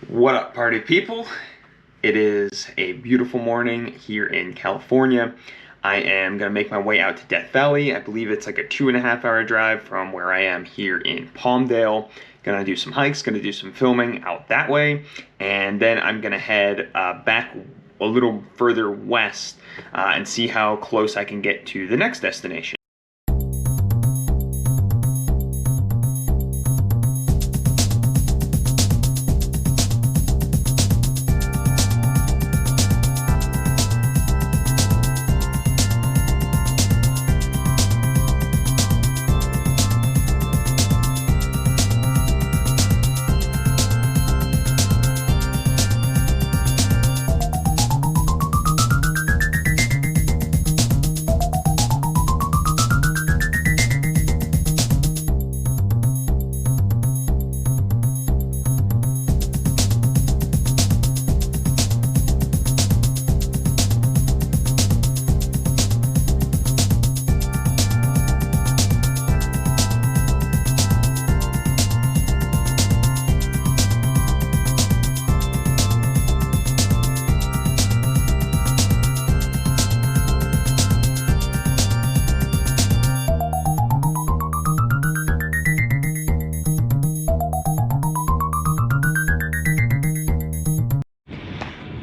What up, party people? It is a beautiful morning here in California. I am going to make my way out to Death Valley. I believe it's like a 2.5-hour drive from where I am here in Palmdale. Gonna do some hikes, gonna do some filming out that way, and then I'm gonna head back a little further west and see how close I can get to the next destination.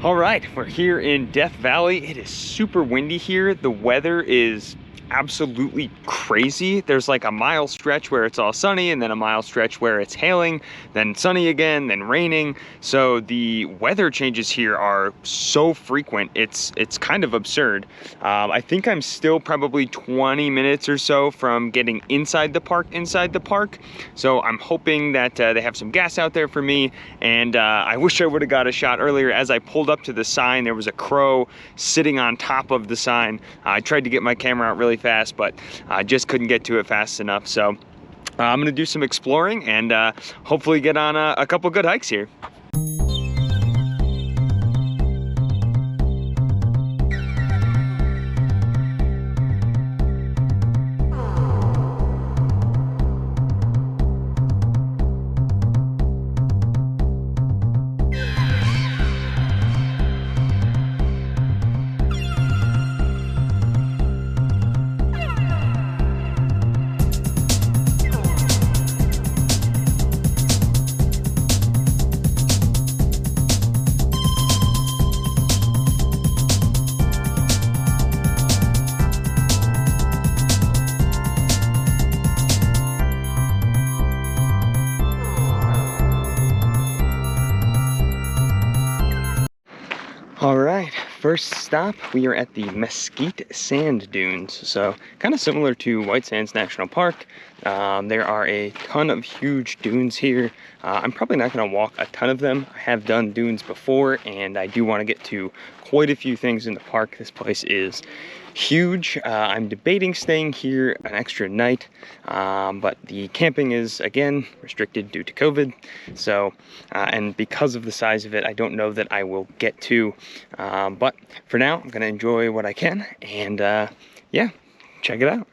All right, we're here in Death Valley. It is super windy here. The weather is absolutely crazy. There's like a mile stretch where it's all sunny, and then a mile stretch where it's hailing, then sunny again, then raining. So the weather changes here are so frequent, it's kind of absurd. I think I'm still probably 20 minutes or so from getting inside the park. So I'm hoping that they have some gas out there for me, and I wish I would have got a shot earlier. As I pulled up to the sign, there was a crow sitting on top of the sign. I tried to get my camera out really fast, but I just couldn't get to it fast enough. So I'm gonna do some exploring and hopefully get on a couple good hikes here. All right, first stop, we are at the Mesquite sand dunes. So kind of similar to White Sands National Park. There are a ton of huge dunes here. I'm probably not gonna walk a ton of them. I have done dunes before, and I do wanna get to quite a few things in the park. This place is huge. I'm debating staying here an extra night, but the camping is, again, restricted due to COVID. So, and because of the size of it, I don't know that I will get to, but for now, I'm gonna enjoy what I can, and yeah, check it out.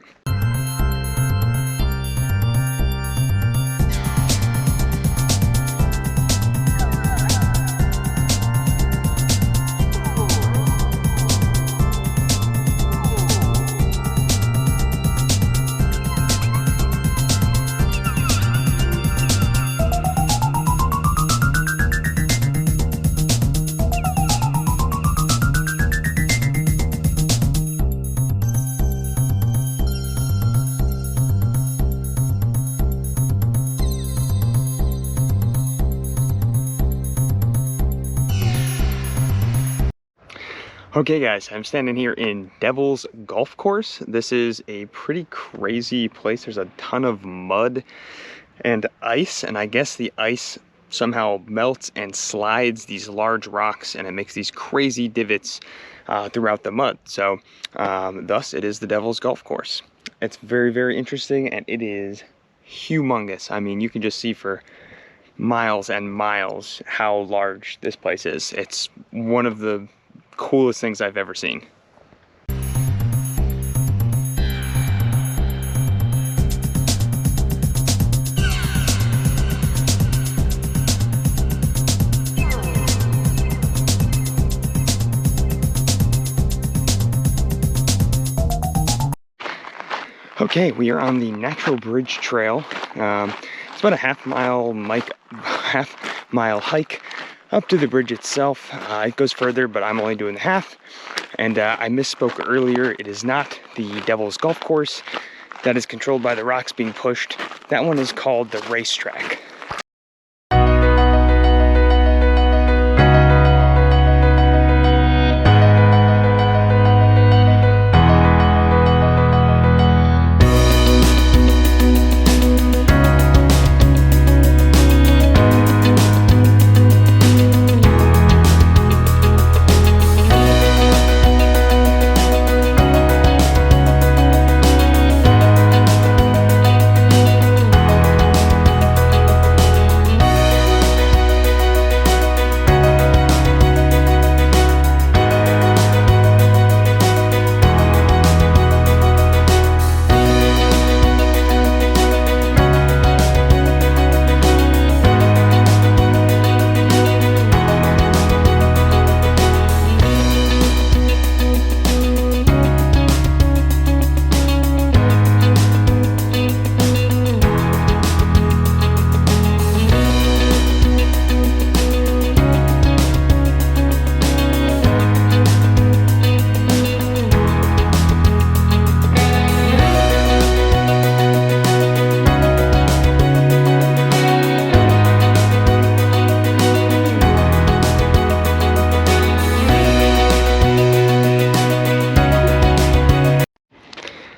Okay guys, I'm standing here in Devil's Golf Course. This is a pretty crazy place. There's a ton of mud and ice, and I guess the ice somehow melts and slides these large rocks, and it makes these crazy divots throughout the mud. So thus it is the Devil's Golf Course. It's very, very interesting, and it is humongous. I mean, you can just see for miles and miles how large this place is. It's one of the coolest things I've ever seen. Okay, we are on the Natural Bridge Trail. It's about a half mile hike up to the bridge itself. It goes further, but I'm only doing the half. And I misspoke earlier. It is not the Devil's Golf Course that is controlled by the rocks being pushed. That one is called the racetrack.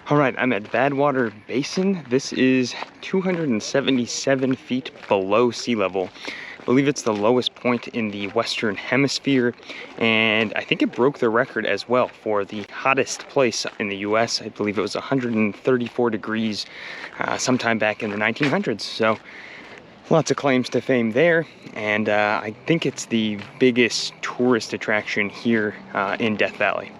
All right, I'm at Badwater Basin. This is 277 feet below sea level. I believe it's the lowest point in the Western Hemisphere, and I think it broke the record as well for the hottest place in the US. I believe it was 134 degrees sometime back in the 1900s. So lots of claims to fame there, and I think it's the biggest tourist attraction here in Death Valley.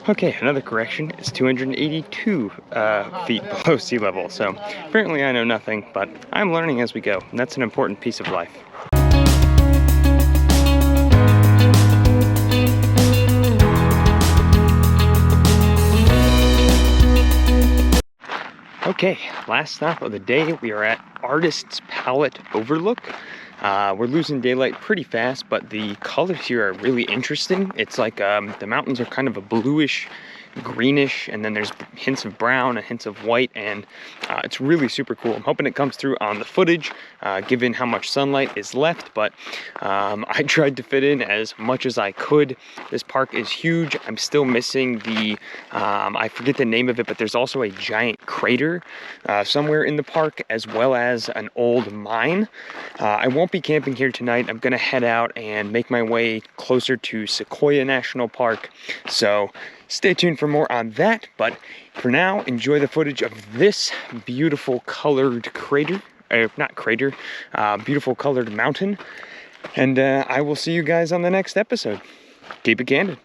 Okay, another correction, it's 282 feet below sea level, so apparently I know nothing, but I'm learning as we go, and that's an important piece of life. Okay, last stop of the day, we are at Artist's Palette Overlook. We're losing daylight pretty fast, but the colors here are really interesting. It's like the mountains are kind of a bluish, greenish, and then there's hints of brown and hints of white, and it's really super cool. I'm hoping it comes through on the footage, given how much sunlight is left, but I tried to fit in as much as I could. This park is huge. I'm still missing the, I forget the name of it, but there's also a giant crater somewhere in the park, as well as an old mine. I won't be camping here tonight. I'm gonna head out and make my way closer to Sequoia National Park, so stay tuned for more on that, but for now, enjoy the footage of this beautiful colored crater, beautiful colored mountain, and I will see you guys on the next episode. Keep it candid.